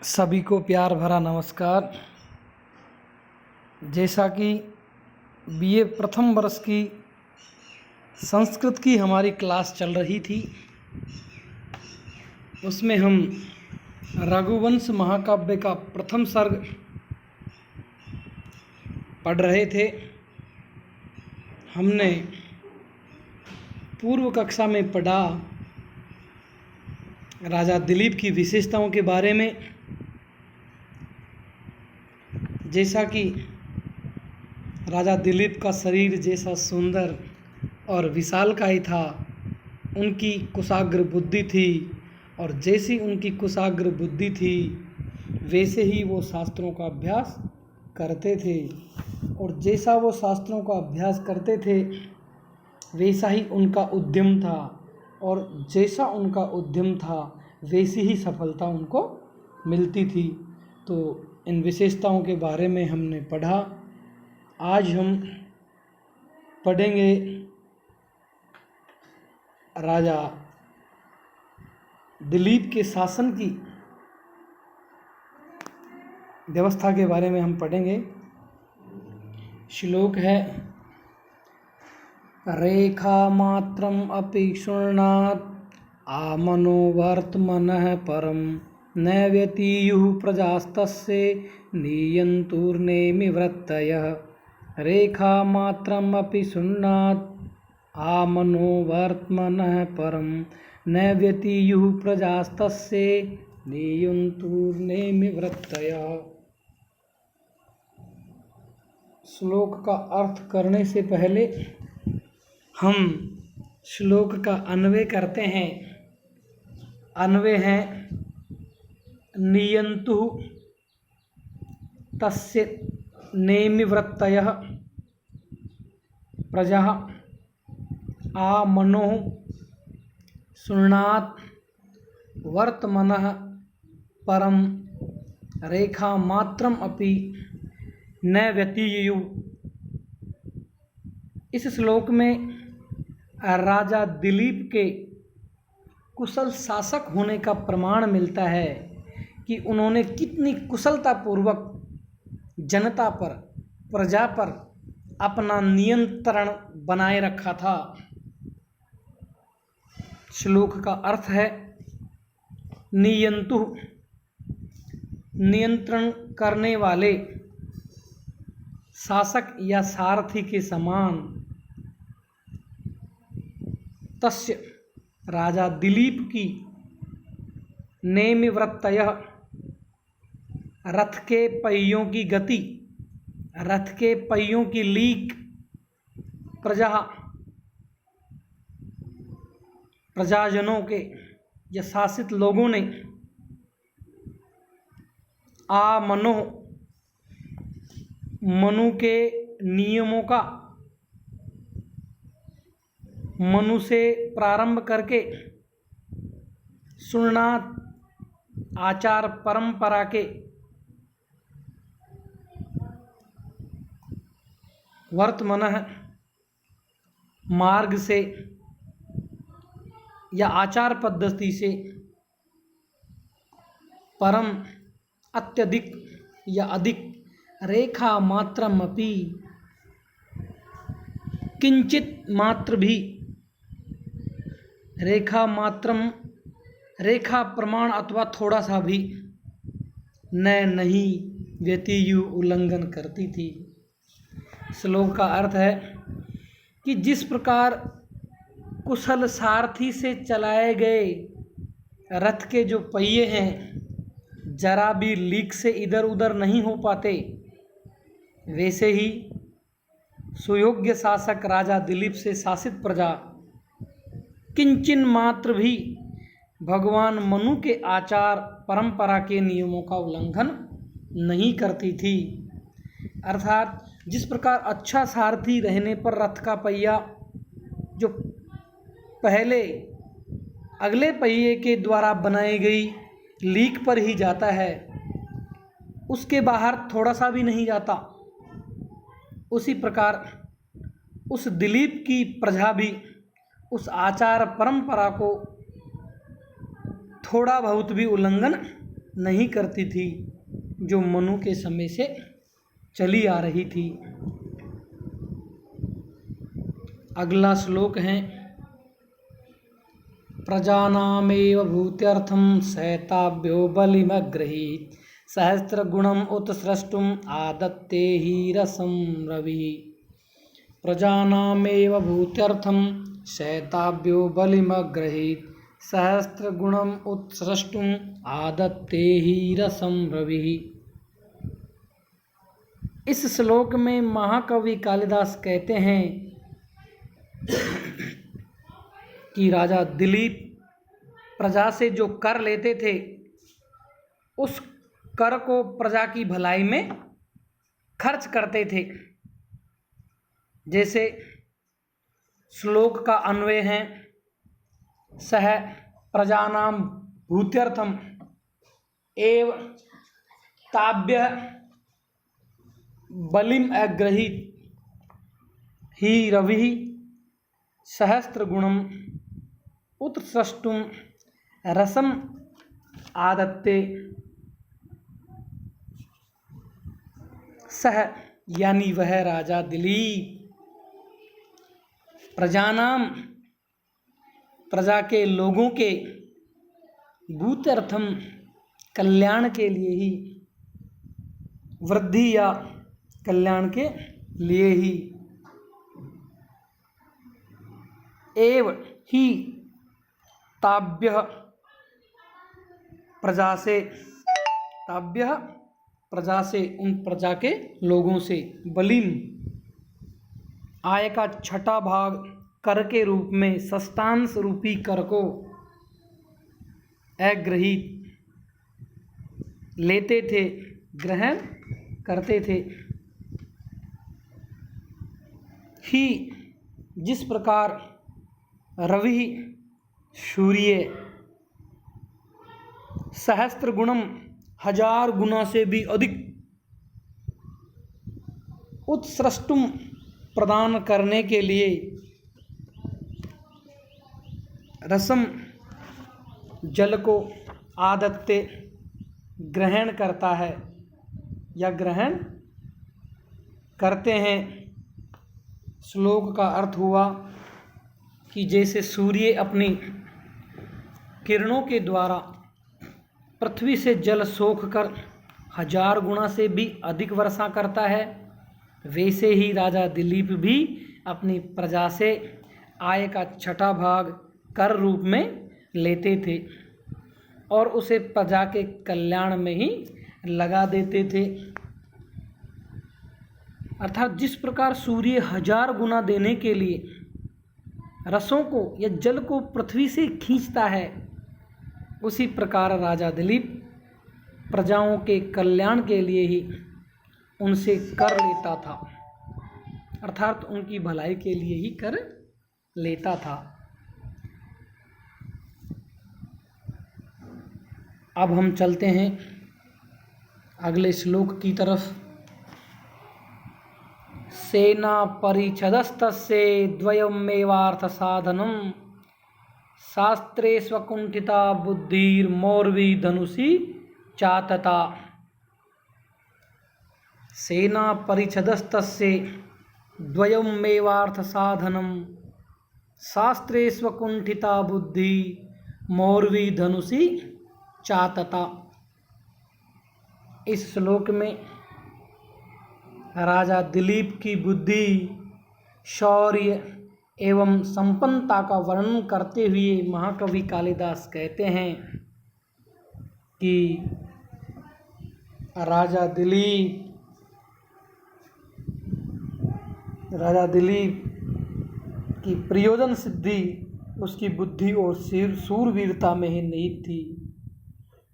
सभी को प्यार भरा नमस्कार। जैसा कि बीए प्रथम वर्ष की संस्कृत की हमारी क्लास चल रही थी, उसमें हम रघुवंश महाकाव्य का प्रथम सर्ग पढ़ रहे थे। हमने पूर्व कक्षा में पढ़ा राजा दिलीप की विशेषताओं के बारे में। जैसा कि राजा दिलीप का शरीर जैसा सुंदर और विशालकाय था, उनकी कुशाग्र बुद्धि थी, और जैसी उनकी कुशाग्र बुद्धि थी वैसे ही वो शास्त्रों का अभ्यास करते थे, और जैसा वो शास्त्रों का अभ्यास करते थे वैसा ही उनका उद्यम था, और जैसा उनका उद्यम था वैसी ही सफलता उनको मिलती थी। तो इन विशेषताओं के बारे में हमने पढ़ा। आज हम पढ़ेंगे राजा दिलीप के शासन की व्यवस्था के बारे में हम पढ़ेंगे। श्लोक है, रेखा मात्रम अपि शृण्वात् आमनोवर्त्मनः परम न व्यतीयुः प्रजास्तस्य नियन्तुर्नेमिवृत्तयः। रेखा मात्रम अपि शृण्वात् आमनोवर्त्मनः परम न व्यतीयुः प्रजास्तस्य नियन्तुर्नेमिवृत्तयः। श्लोक का अर्थ करने से पहले हम श्लोक का अन्वय करते हैं। अन्वय है, नियन्तु तस्य नेमिवृत्तयः प्रजा आमनो शृण्वात् वर्तमनः परम रेखा मात्रम अपि न व्यतीयुः। इस श्लोक में राजा दिलीप के कुशल शासक होने का प्रमाण मिलता है कि उन्होंने कितनी कुशलतापूर्वक जनता पर, प्रजा पर अपना नियंत्रण बनाए रखा था। श्लोक का अर्थ है, नियंतु नियंत्रण करने वाले, शासक या सारथी के समान। तस्य राजा दिलीप की नेमिवृत्तयः रथ के पहियों की गति, रथ के पहियों की लीक, प्रजाजनों के या शासित लोगों ने आमनो मनु के नियमों का, मनु से प्रारंभ करके शृण्वात् आचार परंपरा के, वर्तमनः मार्ग से या आचार पद्धति से, परम अत्यधिक या अधिक, रेखा मात्रमपि किंचित मात्र भी, रेखा मात्रम रेखा प्रमाण अथवा थोड़ा सा भी, नहीं व्यतीयु उल्लंघन करती थी। श्लोक का अर्थ है कि जिस प्रकार कुशल सारथी से चलाए गए रथ के जो पहिए हैं जरा भी लीक से इधर उधर नहीं हो पाते, वैसे ही सुयोग्य शासक राजा दिलीप से शासित प्रजा किंचिन मात्र भी भगवान मनु के आचार परंपरा के नियमों का उल्लंघन नहीं करती थी। अर्थात जिस प्रकार अच्छा सारथी रहने पर रथ का पहिया जो पहले अगले पहिए के द्वारा बनाई गई लीक पर ही जाता है, उसके बाहर थोड़ा सा भी नहीं जाता, उसी प्रकार उस दिलीप की प्रजा भी उस आचार परंपरा को थोड़ा बहुत भी उल्लंघन नहीं करती थी जो मनु के समय से चली आ रही थी। अगला श्लोक है प्रजानामेव भूत्यर्थं शैताभ्यो बलिमग्रहीत् सहस्रगुणम् उत्स्रष्टुम् आदत्ते हि रसं रविः। प्रजानामेव भूत्यर्थं शैताभ्यो बलिमग्रहीत् सहस्रगुणम् उत्स्रष्टुम् आदत्ते हि रसं रविः। इस श्लोक में महाकवि कालिदास कहते हैं कि राजा दिलीप प्रजा से जो कर लेते थे उस कर को प्रजा की भलाई में खर्च करते थे। जैसे श्लोक का अन्वय है सह प्रजानां भूत्यर्थम एव ताभ्य बलिम अग्रहीत ही रवि सहस्त्रगुणम उत्स्रष्टुम रसम आदत्ते। सह यानी वह राजा दिलीप प्रजानाम प्रजा के लोगों के भूत्यर्थम कल्याण के लिए ही वृद्धि या कल्याण के लिए ही एव ही ताभ्य प्रजा से ताभ्य प्रजा से उन प्रजा के लोगों से बलिम आय का छठा भाग कर के रूप में षष्ठांश रूपी कर को अग्रहीत लेते थे ग्रहण करते थे। ही जिस प्रकार रवि सूर्य सहस्त्र गुणम 1000 गुना से भी अधिक उत्स्रष्टुम प्रदान करने के लिए रसम जल को आदत्ते ग्रहण करता है या ग्रहण करते हैं। श्लोक का अर्थ हुआ कि जैसे सूर्य अपनी किरणों के द्वारा पृथ्वी से जल सोख कर 1000 गुना से भी अधिक वर्षा करता है, वैसे ही राजा दिलीप भी अपनी प्रजा से आय का छठा भाग कर रूप में लेते थे और उसे प्रजा के कल्याण में ही लगा देते थे। अर्थात जिस प्रकार सूर्य 1000 गुना देने के लिए रसों को या जल को पृथ्वी से खींचता है, उसी प्रकार राजा दिलीप प्रजाओं के कल्याण के लिए ही उनसे कर लेता था, अर्थात उनकी भलाई के लिए ही कर लेता था। अब हम चलते हैं अगले श्लोक की तरफ। सेना परिच्छदस्तस्य द्वयमेवार्थ साधनम शास्त्रे स्वकुंठिता बुद्धिर्मौर्वी धनुषी चातता। सेना परिच्छदस्तस्य द्वयमेवार्थ साधनम शास्त्रे स्वकुंठिता बुद्धि मौर्वी धनुषी चातता। इस श्लोक में राजा दिलीप की बुद्धि, शौर्य एवं संपन्नता का वर्णन करते हुए महाकवि कालिदास कहते हैं कि राजा दिलीप की प्रयोजन सिद्धि उसकी बुद्धि और शूरवीरता में ही निहित थी।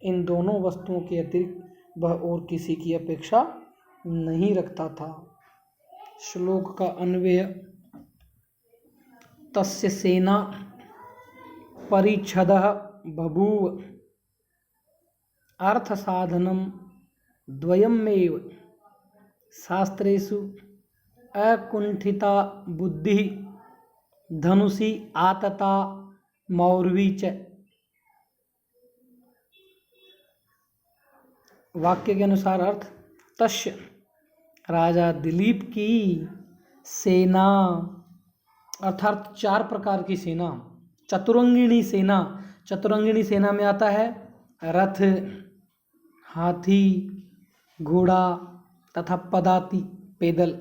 इन दोनों वस्तुओं के अतिरिक्त वह और किसी की अपेक्षा नहीं रखता था। श्लोक का अन्वय तस्य सेना परिच्छदः बभूव अर्थ साधनम द्वयमेव शास्त्रेषु अकुंठिता बुद्धि धनुषी आतता मौर्वी च। वाक्य के अनुसार अर्थ, तस्य राजा दिलीप की सेना, अर्थात 4 प्रकार की सेना, चतुरंगिणी सेना। चतुरंगिणी सेना में आता है रथ, हाथी, घोड़ा तथा पदाति पैदल।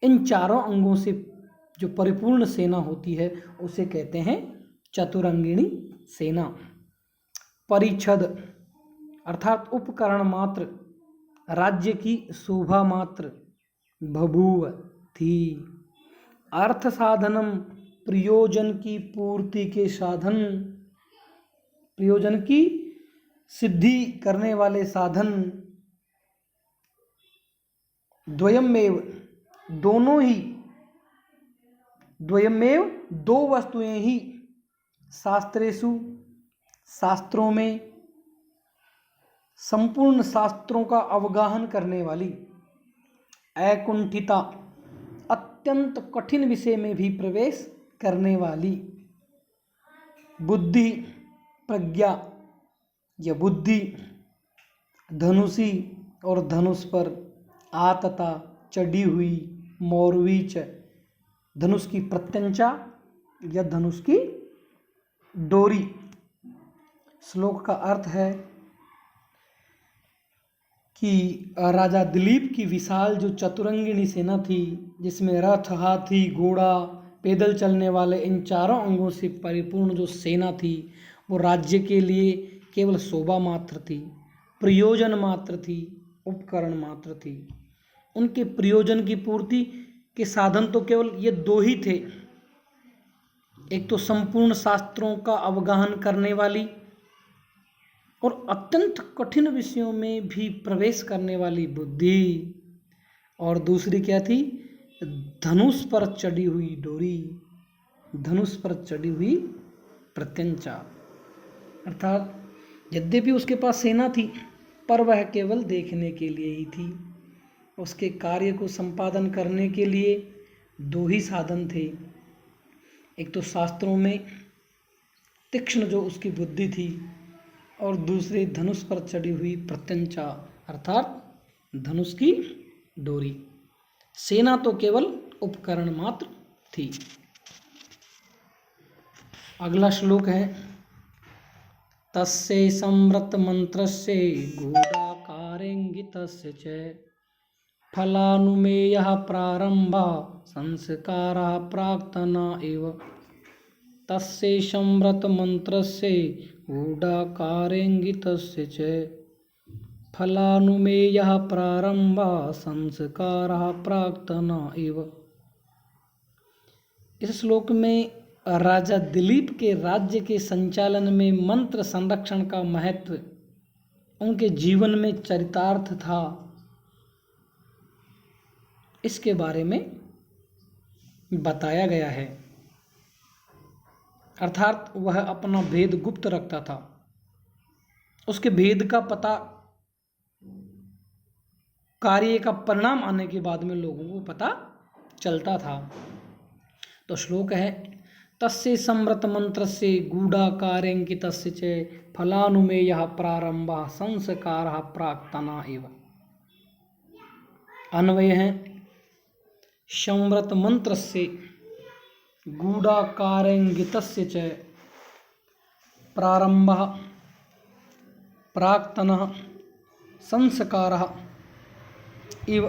इन चारों अंगों से जो परिपूर्ण सेना होती है उसे कहते हैं चतुरंगिणी सेना। परिच्छद अर्थात उपकरण मात्र, राज्य की शोभा मात्र, बभूव थी। अर्थ साधनम प्रयोजन की पूर्ति के साधन, प्रयोजन की सिद्धि करने वाले साधन। द्वयमेव दोनों ही, द्वयमेव 2 वस्तुएं ही, शास्त्रेषु शास्त्रों में, संपूर्ण शास्त्रों का अवगाहन करने वाली, ऐकुंठिता अत्यंत कठिन विषय में भी प्रवेश करने वाली, बुद्धि प्रज्ञा या बुद्धि, धनुषी और धनुष पर आतता चढ़ी हुई, मौरवीच धनुष की प्रत्यंचा या धनुष की डोरी। श्लोक का अर्थ है कि राजा दिलीप की विशाल जो चतुरंगिणी सेना थी, जिसमें रथ, हाथी, घोड़ा, पैदल चलने वाले इन चारों अंगों से परिपूर्ण जो सेना थी, वो राज्य के लिए केवल शोभा मात्र थी, प्रयोजन मात्र थी, उपकरण मात्र थी। उनके प्रयोजन की पूर्ति के साधन तो केवल ये 2 ही थे। एक तो संपूर्ण शास्त्रों का अवगाहन करने वाली और अत्यंत कठिन विषयों में भी प्रवेश करने वाली बुद्धि, और दूसरी क्या थी, धनुष पर चढ़ी हुई डोरी, धनुष पर चढ़ी हुई प्रत्यंचा। अर्थात यद्यपि उसके पास सेना थी, पर वह केवल देखने के लिए ही थी। उसके कार्य को संपादन करने के लिए 2 ही साधन थे। एक तो शास्त्रों में तीक्ष्ण जो उसकी बुद्धि थी, और दूसरी धनुष पर चढ़ी हुई प्रत्यंचा अर्थात धनुष की डोरी। सेना तो केवल उपकरण मात्र थी। अगला श्लोक है, तस्य संवृत मंत्रस्य गूढ़ाकारेंगितस्य च फलानुमेयः प्रारंभः संस्कारः प्राक्तना एव। तस्य संवृत मंत्रस्य गूढ़ाकारेंगितस्य च फलानुमेयः प्रारंभः संस्कारः प्राक्तना एव। इस श्लोक में राजा दिलीप के राज्य के संचालन में मंत्र संरक्षण का महत्व, उनके जीवन में चरितार्थ था, इसके बारे में बताया गया है। अर्थात वह अपना भेद गुप्त रखता था। उसके भेद का पता कार्य का परिणाम आने के बाद में लोगों को पता चलता था। तो श्लोक है, तस्य संवृत मंत्रस्य गूढ़ाकारेंकितस्य च फलानुमेयः प्रारंभः संस्कारः प्राक्तना एव। अन्वय है, संवृत मंत्रस्य गूढ़ाकारेंगितस्य च प्रारंभः प्राक्तनः संस्कारः इव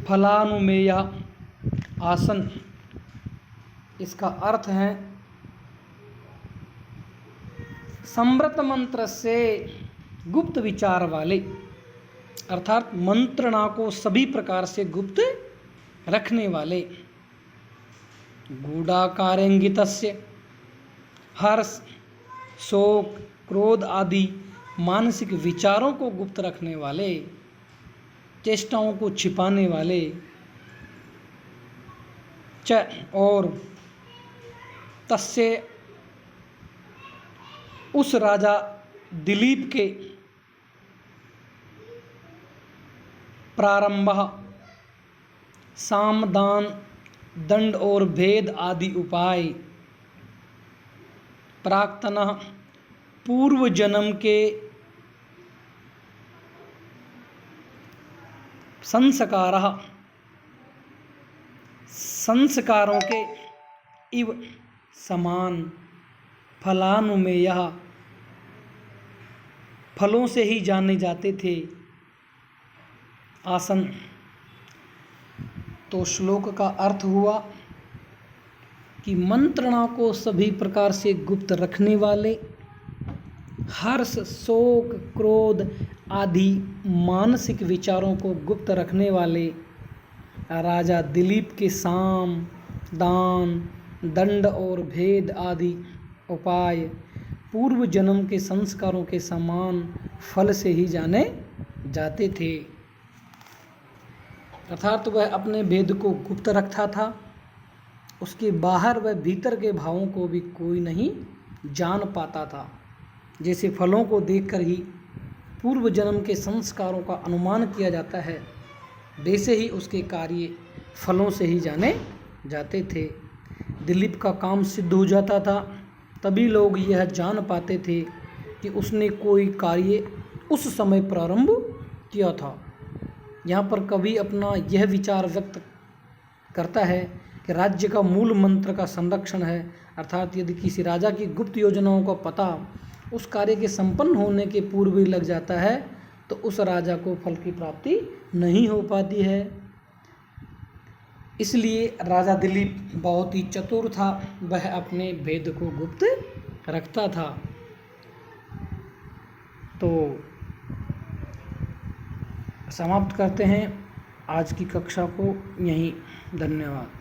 फलानुमेयः आसन। इसका अर्थ है, संवृत मंत्र से गुप्त विचार वाले, अर्थात मंत्रणा को सभी प्रकार से गुप्त रखने वाले, गूढ़ाकारेंगितस्य हर्ष, शोक, क्रोध आदि मानसिक विचारों को गुप्त रखने वाले, चेष्टाओं को छिपाने वाले, च और तस्य उस राजा दिलीप के प्रारंभ साम दान दंड और भेद आदि उपाय, प्राक्तन पूर्व जन्म के संस्कारः संस्कारों के इव समान फलानुमेयः फलों से ही जाने जाते थे आसन। तो श्लोक का अर्थ हुआ कि मंत्रणा को सभी प्रकार से गुप्त रखने वाले, हर्ष, शोक, क्रोध आदि मानसिक विचारों को गुप्त रखने वाले राजा दिलीप के साम, दान, दंड और भेद आदि उपाय पूर्व जन्म के संस्कारों के समान फल से ही जाने जाते थे। अर्थात वह अपने भेद को गुप्त रखता था, उसके बाहर व भीतर के भावों को भी कोई नहीं जान पाता था। जैसे फलों को देखकर ही पूर्व जन्म के संस्कारों का अनुमान किया जाता है, वैसे ही उसके कार्य फलों से ही जाने जाते थे। दिलीप का काम सिद्ध हो जाता था, तभी लोग यह जान पाते थे कि उसने कोई कार्य उस समय प्रारंभ किया था। यहाँ पर कवि अपना यह विचार व्यक्त करता है कि राज्य का मूल मंत्र का संरक्षण है, अर्थात यदि किसी राजा की गुप्त योजनाओं का पता उस कार्य के संपन्न होने के पूर्व ही लग जाता है तो उस राजा को फल की प्राप्ति नहीं हो पाती है। इसलिए राजा दिलीप बहुत ही चतुर था, वह अपने भेद को गुप्त रखता था। तो समाप्त करते हैं आज की कक्षा को यहीं। धन्यवाद।